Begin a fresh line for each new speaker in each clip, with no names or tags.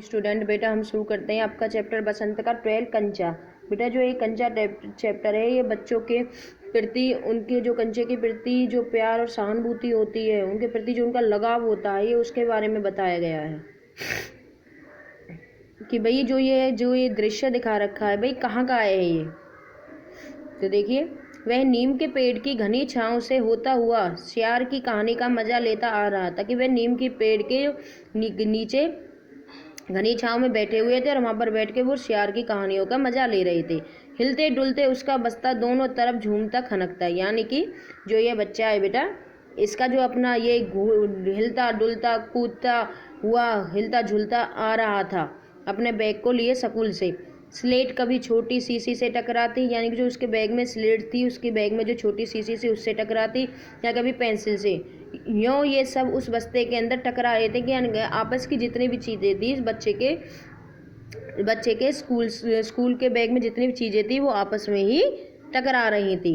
Student बेटा हम शुरू करते हैं आपका चैप्टर बसंत का 12 कंचा। बेटा जो ये कंचा चैप्टर है ये बच्चों के प्रति उनके जो कंचे के प्रति जो प्यार और सहानुभूति होती है, उनके प्रति जो उनका लगाव होता है, ये उसके बारे में बताया गया है कि भाई जो ये दृश्य दिखा रखा है भाई कहाँ का है ये। तो देखिए, वह नीम के पेड़ की घनी छांव से होता हुआ सियार की कहानी का मजा लेता आ रहा था कि वह नीम की पेड़ के नीचे घनी छांव में बैठे हुए थे और वहां पर बैठ के वो शियार की कहानियों का मजा ले रहे थे। हिलते डुलते उसका बस्ता दोनों तरफ झूमता खनकता, यानी कि जो ये बच्चा है बेटा, इसका जो अपना ये हिलता डुलता कूदता हुआ हिलता झूलता आ रहा था अपने बैग को लिए स्कूल से। स्लेट कभी छोटी शीशी से टकराती, यानी कि जो उसके बैग में स्लेट थी उसके बैग में जो छोटी शीशी से उससे टकराती, या कभी पेंसिल से। यूँ ये सब उस बस्ते के अंदर टकरा रहे थे कि आपस की जितनी भी चीज़ें थी इस बच्चे के स्कूल के बैग में जितनी भी चीज़ें थी वो आपस में ही टकरा रही थी।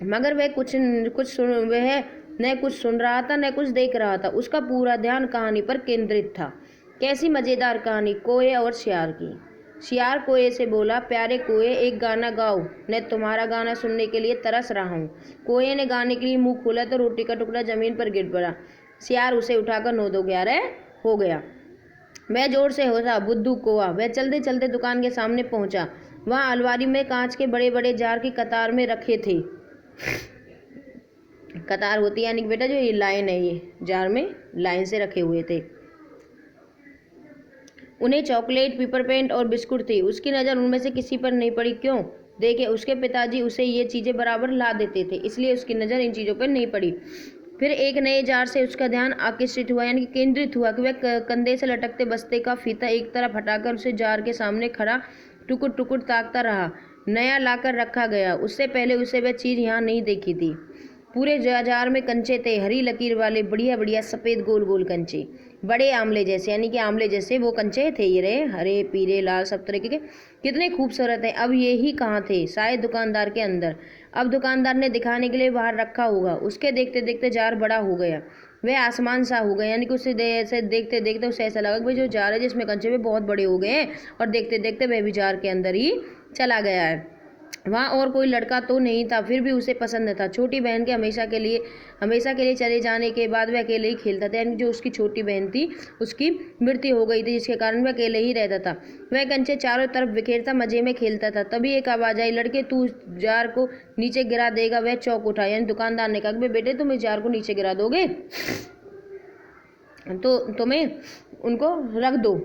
मगर वह न कुछ सुन रहा था न कुछ देख रहा था। उसका पूरा ध्यान कहानी पर केंद्रित था। कैसी मज़ेदार कहानी कोए और शियार की। शियार कोए से बोला, प्यारे कोए एक गाना गाओ, मैं तुम्हारा गाना सुनने के लिए तरस रहा हूँ। कोए ने गाने के लिए मुंह खोला तो रोटी का टुकड़ा जमीन पर गिर पड़ा। शियार उसे उठाकर 9-2-11 हो गया। वह जोर से हंसा, बुद्धू कौआ। वह चलते चलते दुकान के सामने पहुंचा। वहाँ अलमारी में कांच के बड़े बड़े जार की कतार में रखे थे। कतार होती है यानी कि बेटा जो ये लाइन है, ये जार में लाइन से रखे हुए थे। उन्हें चॉकलेट, पेपर पेंट और बिस्कुट थी। उसकी नज़र उनमें से किसी पर नहीं पड़ी। क्यों? देखे उसके पिताजी उसे ये चीज़ें बराबर ला देते थे, इसलिए उसकी नज़र इन चीज़ों पर नहीं पड़ी। फिर एक नए जार से उसका ध्यान आकर्षित हुआ, यानी कि केंद्रित हुआ कि वह कंधे से लटकते बस्ते का फीता एक तरफ हटाकर उसे जार के सामने खड़ा टुकुर टुकुर ताकता रहा। नया लाकर रखा गया, उससे पहले उसे वह चीज़ यहाँ नहीं देखी थी। पूरे जार में कंचे थे, हरी लकीर वाले बढ़िया बढ़िया सफ़ेद गोल गोल कंचे, बड़े आमले जैसे, यानी कि आमले जैसे वो कंचे थे। ये रहे हरे पीले लाल सब तरीके के, कितने खूबसूरत हैं। अब ये ही कहाँ थे? शायद दुकानदार के अंदर। अब दुकानदार ने दिखाने के लिए बाहर रखा होगा। उसके देखते देखते जार बड़ा हो गया, वह आसमान सा हो गया, यानी कि उसे ऐसे देखते देखते उसे ऐसा लगा कि भाई जो जार है जिसमें कंचे में बहुत बड़े हो गए हैं, और देखते देखते वह भी जार के अंदर ही चला गया है। वहाँ और कोई लड़का तो नहीं था, फिर भी उसे पसंद था। छोटी बहन के हमेशा के लिए चले जाने के बाद वह अकेले ही खेलता था, यानी जो उसकी छोटी बहन थी उसकी मृत्यु हो गई थी, जिसके कारण वह अकेले ही रहता था। वह कंचे चारों तरफ बिखेरता मजे में खेलता था। तभी एक आवाज़ आई, लड़के तू जार को नीचे गिरा देगा। वह चौंक उठा, यानी दुकानदार ने कहा, बेटे तुम इस जार को नीचे गिरा दोगे तो तुम्हें उनको रख दो।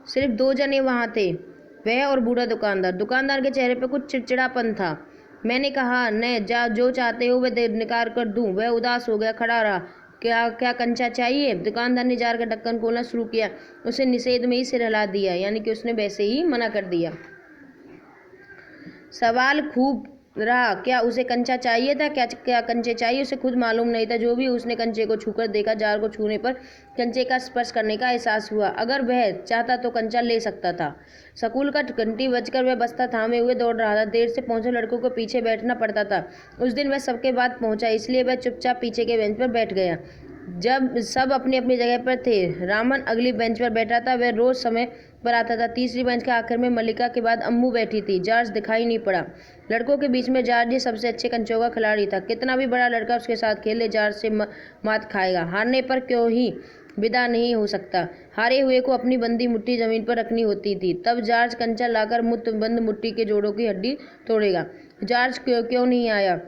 सिर्फ 2 जने वहाँ थे, वह और बूढ़ा दुकानदार। दुकानदार के चेहरे पर कुछ चिड़चिड़ापन था। मैंने कहा न जा, जो चाहते हो वह निकाल कर दूं। वह उदास हो गया, खड़ा रहा। क्या क्या कंचा चाहिए? दुकानदार ने जार का ढक्कन खोलना शुरू किया। उसे निषेध में ही सिर हिला दिया, यानी कि उसने वैसे ही मना कर दिया। सवाल खूब रहा, क्या उसे कंचा चाहिए था? क्या कंचे चाहिए उसे खुद मालूम नहीं था। जो भी उसने कंचे को छूकर देखा, जार को छूने पर कंचे का स्पर्श करने का एहसास हुआ। अगर वह चाहता तो कंचा ले सकता था। स्कूल का घंटी बजकर वह बस्ता थामे हुए दौड़ रहा था। देर से पहुंचे लड़कों को पीछे बैठना पड़ता था। उस दिन वह सबके बाद पहुंचा, इसलिए वह चुपचाप पीछे के बेंच पर बैठ गया। जब सब अपनी अपनी जगह पर थे, रामन अगली बेंच पर बैठा था। वह रोज समय पर आता था। तीसरी बेंच के आखिर में मल्लिका के बाद अम्मू बैठी थी। जॉर्ज दिखाई नहीं पड़ा। लड़कों के बीच में जॉर्ज ही सबसे अच्छे कंचों का खिलाड़ी था। कितना भी बड़ा लड़का उसके साथ खेले, जॉर्ज से मात खाएगा। हारने पर क्यों ही विदा नहीं हो सकता। हारे हुए को अपनी बंदी मुट्ठी जमीन पर रखनी होती थी। तब जॉर्ज कंचा लाकर बंद मुट्ठी के जोड़ों की हड्डी तोड़ेगा। जॉर्ज क्यों नहीं आया?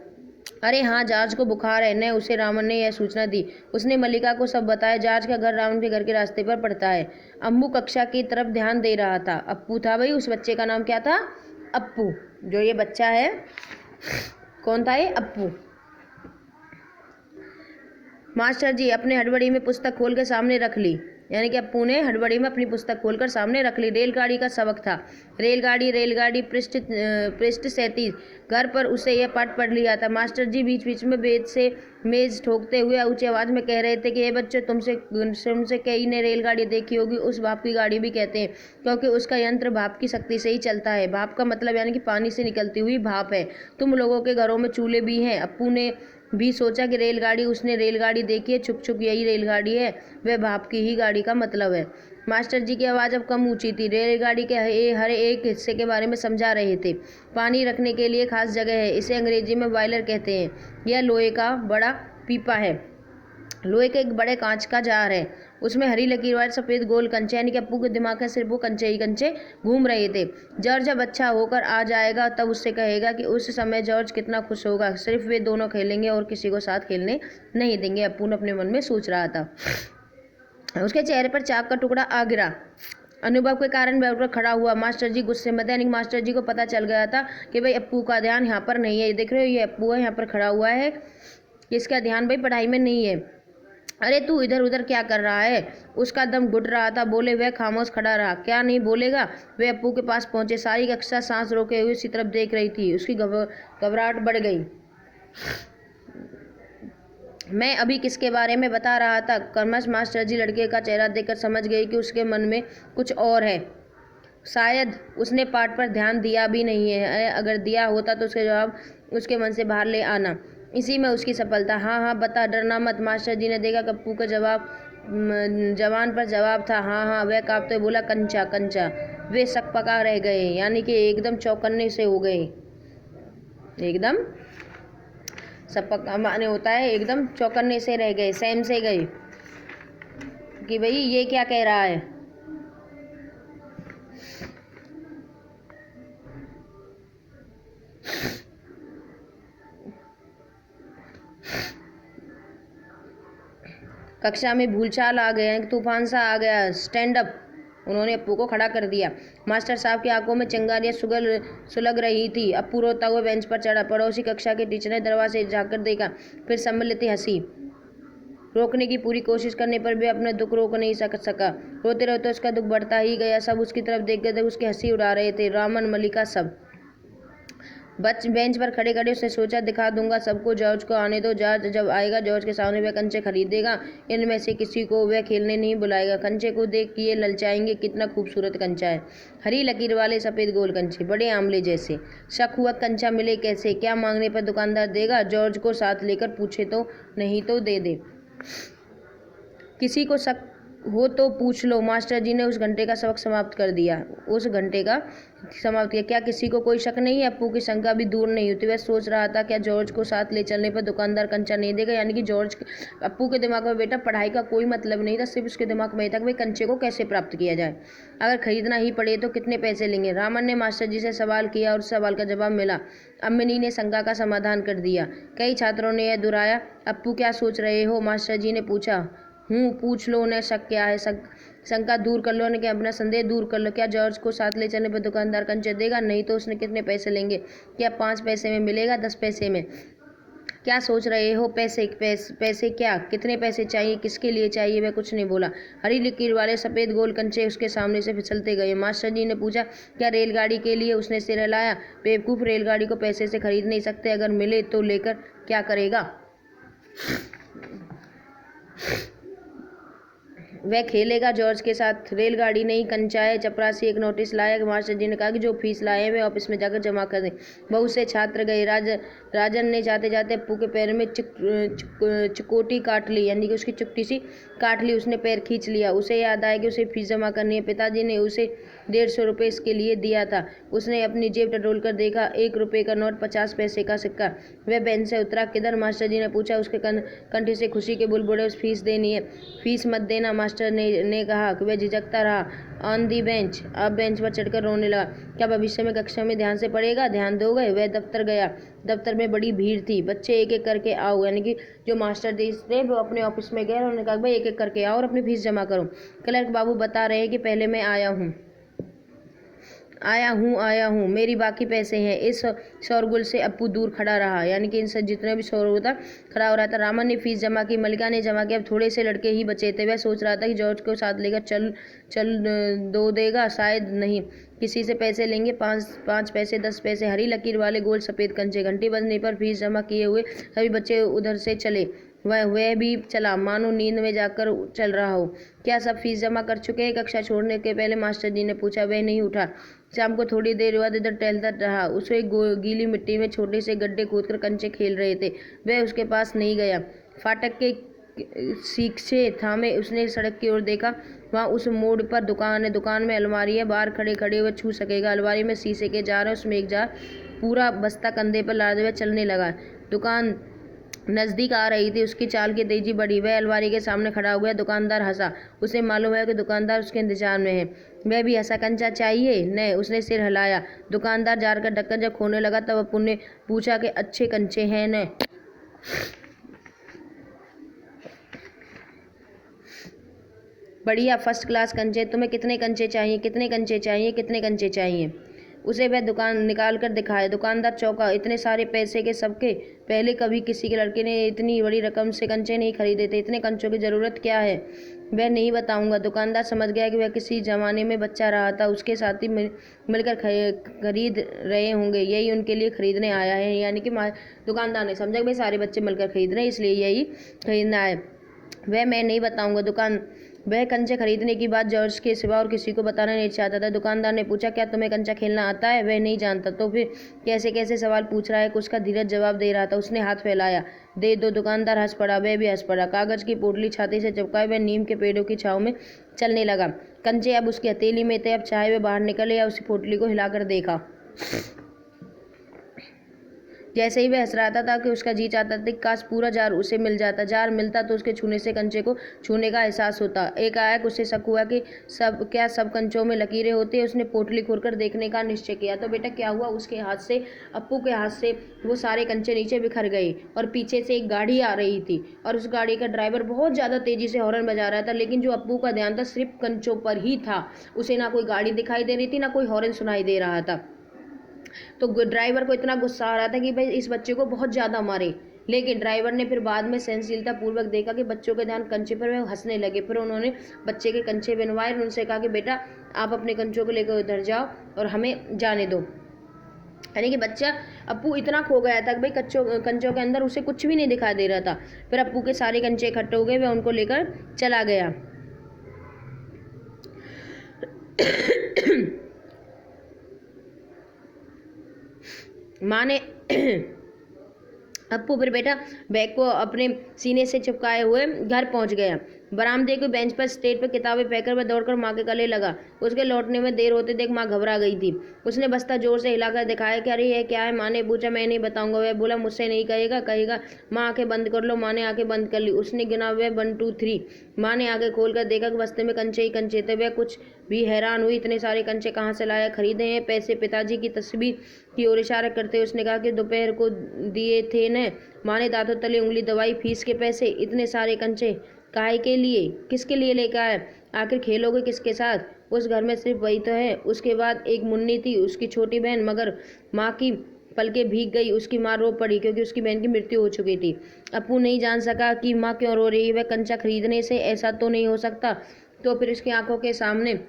अरे हाँ, जॉर्ज को बुखार है न, उसे रामन ने यह सूचना दी। उसने मल्लिका को सब बताया। जॉर्ज का घर रामन के घर के रास्ते पर पड़ता है। अम्मू कक्षा की तरफ ध्यान दे रहा था। अप्पू था भाई, उस बच्चे का नाम क्या था? अप्पू। जो ये बच्चा है कौन था? ये अप्पू। मास्टर जी, अपने हड़बड़ी में पुस्तक खोल के सामने रख ली। यानी कि अप्पू ने हड़बड़ी में अपनी पुस्तक खोलकर सामने रख ली। रेलगाड़ी का सबक था। रेलगाड़ी पृष्ठ 37। घर पर उसे यह पाठ पढ़ लिया था। मास्टर जी बीच बीच में बेत से मेज ठोकते हुए ऊंची आवाज में कह रहे थे कि ये बच्चे तुमसे कई ने रेलगाड़ी देखी होगी। उस भाप की गाड़ी भी कहते हैं क्योंकि उसका यंत्र भाप की शक्ति से ही चलता है। भाप का मतलब यानी कि पानी से निकलती हुई भाप है। तुम लोगों के घरों में चूल्हे भी हैं। अप्पू ने भी सोचा कि रेलगाड़ी, उसने रेलगाड़ी देखी है, छुप छुप यही रेलगाड़ी है। वह भाप की ही गाड़ी का मतलब है। मास्टर जी की आवाज़ अब कम ऊंची थी। रेलगाड़ी के हर एक हिस्से के बारे में समझा रहे थे। पानी रखने के लिए खास जगह है, इसे अंग्रेजी में बॉयलर कहते हैं। यह लोहे का बड़ा पीपा है, लोहे के एक बड़े कांच का जार है, उसमें हरी लकीर वाले सफ़ेद गोल कंचे, यानी कि अप्पू के दिमाग में सिर्फ वो कंचे ही कंचे घूम रहे थे। जॉर्ज जब अच्छा होकर आ जाएगा तब उससे कहेगा कि उस समय जॉर्ज कितना खुश होगा। सिर्फ वे दोनों खेलेंगे और किसी को साथ खेलने नहीं देंगे, अप्पू ने अपने मन में सोच रहा था। उसके चेहरे पर चाक का टुकड़ा आ गिरा। अनुभव के कारण वह उठकर खड़ा हुआ। मास्टर जी गुस्से में थे, यानी मास्टर जी को पता चल गया था कि भाई अप्पू का ध्यान यहाँ पर नहीं है। देख रहे हो, ये अप्पू है, यहाँ पर खड़ा हुआ है, इसका ध्यान भाई पढ़ाई में नहीं है। अरे तू इधर उधर क्या कर रहा है? उसका दम घुट रहा था। बोले वह खामोश खड़ा रहा। क्या नहीं बोलेगा? वे अप्पू के पास पहुंचे। सारी कक्षा सांस रोके हुए उसी तरफ देख रही थी। उसकी घबराहट बढ़ गई। मैं अभी किसके बारे में बता रहा था? कर्मश मास्टर जी लड़के का चेहरा देखकर समझ गई कि उसके मन में कुछ और है। शायद उसने पाठ पर ध्यान दिया भी नहीं है। अगर दिया होता तो उसके जवाब उसके मन से बाहर ले आना, इसी में उसकी सफलता। हाँ हाँ बता, डरना मत। मास्टर जी ने देखा कप्पू का जवान पर जवाब था हाँ हाँ। वह कांपते हुए बोला कंचा कंचा। वे शक पका रह गए, यानी कि एकदम चौकन्ने से हो गए। एकदम माने होता है एकदम चौकन्ने से रह गए, सहम से गए कि भाई ये क्या कह रहा है। कक्षा में भूलचाल आ गया, तूफान सा आ गया। Stand up. उन्होंने अप्पू को खड़ा कर दिया। मास्टर साहब की आंखों में चिंगारियां सुलग रही थी। अप्पू रोता हुआ बेंच पर चढ़ा। पड़ोसी कक्षा के टीचर ने दरवाजे से झांककर देखा, फिर सम्मिलित हंसी। रोकने की पूरी कोशिश करने पर भी अपना दुख रोक नहीं सका। रोते रोते उसका दुख बढ़ता ही गया। सब उसकी तरफ देख गए थे, उसकी हंसी उड़ा रहे थे। रामन, मलिका, सब बेंच पर खड़े खड़े। उसने सोचा दिखा दूंगा सबको, जॉर्ज को आने दो। जॉर्ज जब आएगा जॉर्ज के सामने वह कंचे खरीदेगा। इनमें से किसी को वह खेलने नहीं बुलाएगा। कंचे को देख के ये ललचाएंगे, कितना खूबसूरत कंचा है, हरी लकीर वाले सफ़ेद गोल कंचे, बड़े आंवले जैसे। शक हुआ कंचा मिले कैसे, क्या मांगने पर दुकानदार देगा? जॉर्ज को साथ लेकर पूछे तो, नहीं तो दे दे। किसी को शक हो तो पूछ लो। मास्टर जी ने उस घंटे का सबक समाप्त कर दिया। क्या किसी को कोई शक नहीं है? अप्पू की शंका भी दूर नहीं होती। वह सोच रहा था क्या जॉर्ज को साथ ले चलने पर दुकानदार कंचा नहीं देगा? यानी कि अप्पू के दिमाग में बेटा पढ़ाई का कोई मतलब नहीं था, सिर्फ उसके दिमाग में था कि भाई कंचे को कैसे प्राप्त किया जाए। अगर खरीदना ही पड़े तो कितने पैसे लेंगे? रामन ने मास्टर जी से सवाल किया और उस सवाल का जवाब मिला। अम्मिनी ने शंका का समाधान कर दिया। कई छात्रों ने यह दोहराया। अप्पू क्या सोच रहे हो? मास्टर जी ने पूछा। पूछ लो उन्हें शक क्या है, शंका दूर कर लो, उन्हें अपना संदेह दूर कर लो। क्या जॉर्ज को साथ ले चलने पर दुकानदार कंचे देगा? नहीं तो उसने कितने पैसे लेंगे? क्या 5 पैसे में मिलेगा, 10 पैसे में? क्या सोच रहे हो? पैसे क्या? कितने पैसे चाहिए? किसके लिए चाहिए? वह कुछ नहीं बोला। हरी लकीर वाले सफ़ेद गोल कंचे उसके सामने से फिसलते गए। मास्टर जी ने पूछा क्या रेलगाड़ी के लिए? उसने सिर हिलाया। बेवकूफ़, रेलगाड़ी को पैसे से खरीद नहीं सकते, अगर मिले तो लेकर क्या करेगा? वह खेलेगा जॉर्ज के साथ। रेलगाड़ी नहीं कंचा है। चपरासी एक नोटिस लाया। मास्टर जी ने कहा कि जो फीस लाए हैं वे ऑफिस में जाकर जमा कर दें। बहुत से छात्र गए। राजन ने जाते जाते अप्पू के पैर में चिकोटी काट ली, यानी कि उसकी चुपटी सी काट ली। उसने पैर खींच लिया। उसे याद आया कि उसे फीस जमा करनी है। पिताजी ने उसे 150 रुपये इसके लिए दिया था। उसने अपनी जेब टटोल कर देखा। 1 रुपये का नोट, 50 पैसे का सिक्का। वह बेंच से उतरा। किधर? मास्टर जी ने पूछा। उसके कंठ से खुशी के बुलबुले। उस फीस देनी है। फीस मत देना, मास्टर ने कहा। वह झिझकता रहा। On the bench. अब बेंच पर चढ़कर रोने लगा। क्या भविष्य में कक्षा में ध्यान से पढ़ेगा? ध्यान दोगे? वह दफ्तर गया। दफ्तर में बड़ी भीड़ थी। बच्चे एक एक करके आओ, यानी कि जो मास्टर थे वो अपने ऑफिस में गए। उन्होंने कहा भाई एक एक करके आओ और अपनी फीस जमा करो। क्लर्क बाबू बता रहे हैं कि पहले मैं आया हूँ। आया हूँ, मेरी बाकी पैसे हैं। इस शोरगुल से अप्पू दूर खड़ा रहा, यानी कि इनसे जितने भी शोर होता खड़ा हो रहा था। रामन ने फीस जमा की, मल्लिका ने जमा किया। अब थोड़े से लड़के ही बचे थे। वह सोच रहा था कि जॉर्ज को साथ लेकर चल दो देगा, शायद नहीं। किसी से पैसे लेंगे, 5 पैसे, 10 पैसे। हरी लकीर वाले गोल सफ़ेद कंचे। घंटी बजने पर फीस जमा किए हुए सभी बच्चे उधर से चले। वह भी चला, मानो नींद में जाकर चल रहा हो। क्या सब फीस जमा कर चुके हैं? कक्षा छोड़ने के पहले मास्टर जी ने पूछा। वह नहीं उठा। शाम को थोड़ी देर बाद इधर टहलता रहा। उसे गीली मिट्टी में छोटे से गड्ढे खोदकर कंचे खेल रहे थे। वह उसके पास नहीं गया। फाटक के सीखे थामे उसने सड़क की ओर देखा। वहाँ उस मोड़ पर दुकान है। दुकान में अलमारी है। बाहर खड़े खड़े हुए छू सकेगा। अलमारी में शीशे के जार है, उसमें एक जार पूरा बस्ता कंधे पर लादे हुए चलने लगा। दुकान नज़दीक आ रही थी। उसकी चाल की तेजी बढ़ी। वह अलमारी के सामने खड़ा हो गया। दुकानदार हंसा। उसे मालूम है कि दुकानदार उसके इंतजार में है। वह भी हंसा। कंचा चाहिए? नहीं। उसने सिर हिलाया। दुकानदार जार का ढक्कन जब खोलने लगा तब अप्पू ने पूछा कि अच्छे कंचे हैं न? बढ़िया, फर्स्ट क्लास कंचे। तुम्हें कितने कंचे चाहिए? कितने कंचे चाहिए? कितने कंचे चाहिए? उसे वह दुकान निकाल कर दिखाया। दुकानदार चौंका। इतने सारे पैसे के सबके? पहले कभी किसी के लड़के ने इतनी बड़ी रकम से कंचे नहीं खरीदे थे। इतने कंचों की ज़रूरत क्या है? वह नहीं बताऊंगा। दुकानदार समझ गया कि वह किसी ज़माने में बच्चा रहा था। उसके साथी मिलकर खरीद रहे होंगे। यही उनके लिए खरीदने आया है। यानी कि दुकानदार ने समझा कि भाई सारे बच्चे मिलकर खरीद रहे हैं, इसलिए यही खरीदना है। वह मैं नहीं बताऊंगा। वह कंचे खरीदने की बात जॉर्ज के सिवा और किसी को बताना नहीं चाहता था। दुकानदार ने पूछा, क्या तुम्हें कंचा खेलना आता है? वह नहीं जानता। तो फिर कैसे कैसे सवाल पूछ रहा है? कुछ का धीरज जवाब दे रहा था। उसने हाथ फैलाया। दे दो। दुकानदार हंस पड़ा। वह भी हंस पड़ा। कागज की पोटली छाती से चिपकाए वह नीम के पेड़ों की छाँव में चलने लगा। कंचे अब उसकी हथेली में थे। अब चाहे वह बाहर निकले या उसी पोटली को हिलाकर देखा। जैसे ही वह हंस रहा था कि उसका जी चाहता था कि काश पूरा जार उसे मिल जाता। जार मिलता तो उसके छूने से कंचे को छूने का एहसास होता। एकाएक उसे शक हुआ कि सब कंचों में लकीरें होती। उसने पोटली खोलकर देखने का निश्चय किया। तो बेटा क्या हुआ? उसके हाथ से, अप्पू के हाथ से वो सारे कंचे नीचे बिखर गए और पीछे से एक गाड़ी आ रही थी और उस गाड़ी का ड्राइवर बहुत ज़्यादा तेज़ी से हॉर्न बजा रहा था। लेकिन जो अप्पू का ध्यान था सिर्फ कंचों पर ही था। उसे ना कोई गाड़ी दिखाई दे रही थी, ना कोई हॉर्न सुनाई दे रहा था। तो ड्राइवर को इतना गुस्सा आ रहा था कि भाई इस बच्चे को बहुत ज़्यादा मारे। लेकिन ड्राइवर ने फिर बाद में सहनशीलता पूर्वक देखा कि बच्चों के ध्यान कंचे पर, वह हंसने लगे। फिर उन्होंने बच्चे के कंचे बनवाए और उनसे कहा कि बेटा आप अपने कंचों को लेकर उधर जाओ और हमें जाने दो। यानी कि बच्चा अप्पू इतना खो गया था कि भाई कंचों के अंदर उसे कुछ भी नहीं दिखाई दे रहा था। फिर अप्पू के सारे कंचे इकट्ठे हो गए। वह उनको लेकर चला गया। माँ ने अप्पू फिर बेटा बैग को अपने सीने से चिपकाए हुए घर पहुंच गया। बरामदे के बेंच पर स्टेज पर किताबें फेंककर वह दौड़कर माँ के गले लगा। उसके लौटने में देर होते देख माँ घबरा गई थी। उसने बस्ता जोर से हिलाकर दिखाया कि अरे ये क्या है? माँ ने पूछा। मैं नहीं बताऊंगा। वह बोला, मुझसे नहीं कहेगा। माँ आंखें बंद कर लो। माँ ने आंखें बंद कर ली। उसने गिना हुआ 1 2 3। माँ ने आंखें खोलकर देखा कि बस्ते में कंचे ही कंचे थे। वह कुछ भी हैरान हुई। इतने सारे कंचे कहाँ से लाया? खरीदे हैं पैसे? पिताजी की तस्वीर की ओर इशारा करते हुए उसने कहा कि दोपहर को दिए थे न। माँ ने दांतों तले उंगली दबाई। फीस के पैसे? इतने सारे कंचे काहे के लिए? किसके लिए लेकर आए? आखिर खेलोगे किसके साथ? उस घर में सिर्फ वही तो है। उसके बाद एक मुन्नी थी, उसकी छोटी बहन। मगर माँ की पलकें भीग गई। उसकी माँ रो पड़ी क्योंकि उसकी बहन की मृत्यु हो चुकी थी। अप्पू नहीं जान सका कि माँ क्यों रो रही है। वह कंचा खरीदने से ऐसा तो नहीं हो सकता। तो फिर उसकी आंखों के सामने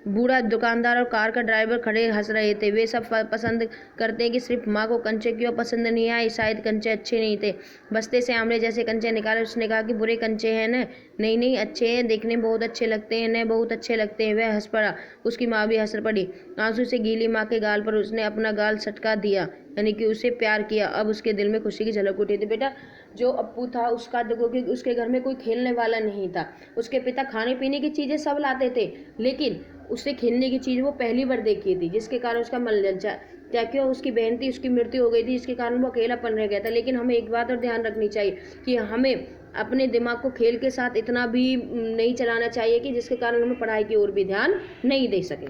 बूढ़ा दुकानदार और कार का ड्राइवर खड़े हंस रहे थे। वे सब पसंद करते कि सिर्फ माँ को कंचे क्यों पसंद नहीं आए? शायद कंचे अच्छे नहीं थे। बस्ते से आमले जैसे कंचे निकाले। उसने कहा कि बुरे कंचे हैं न? नहीं अच्छे हैं, देखने में बहुत अच्छे लगते हैं न? बहुत अच्छे लगते हैं। वह हंस पड़ा। उसकी माँ भी हंस पड़ी। आंसू से गीली माँ के गाल पर उसने अपना गाल सटका दिया, यानी कि उसे प्यार किया। अब उसके दिल में खुशी की झलक उठी थी। बेटा जो अप्पू था उसका देखो कि उसके घर में कोई खेलने वाला नहीं था। उसके पिता खाने पीने की चीज़ें सब लाते थे, लेकिन उससे खेलने की चीज़ वो पहली बार देखी थी, जिसके कारण उसका मन ललचा। क्या क्यों? उसकी बहन थी, उसकी मृत्यु हो गई थी, जिसके कारण वो अकेलापन रह गया था। लेकिन हमें एक बात और ध्यान रखनी चाहिए कि हमें अपने दिमाग को खेल के साथ इतना भी नहीं चलाना चाहिए कि जिसके कारण हमें पढ़ाई की ओर भी ध्यान नहीं दे सके।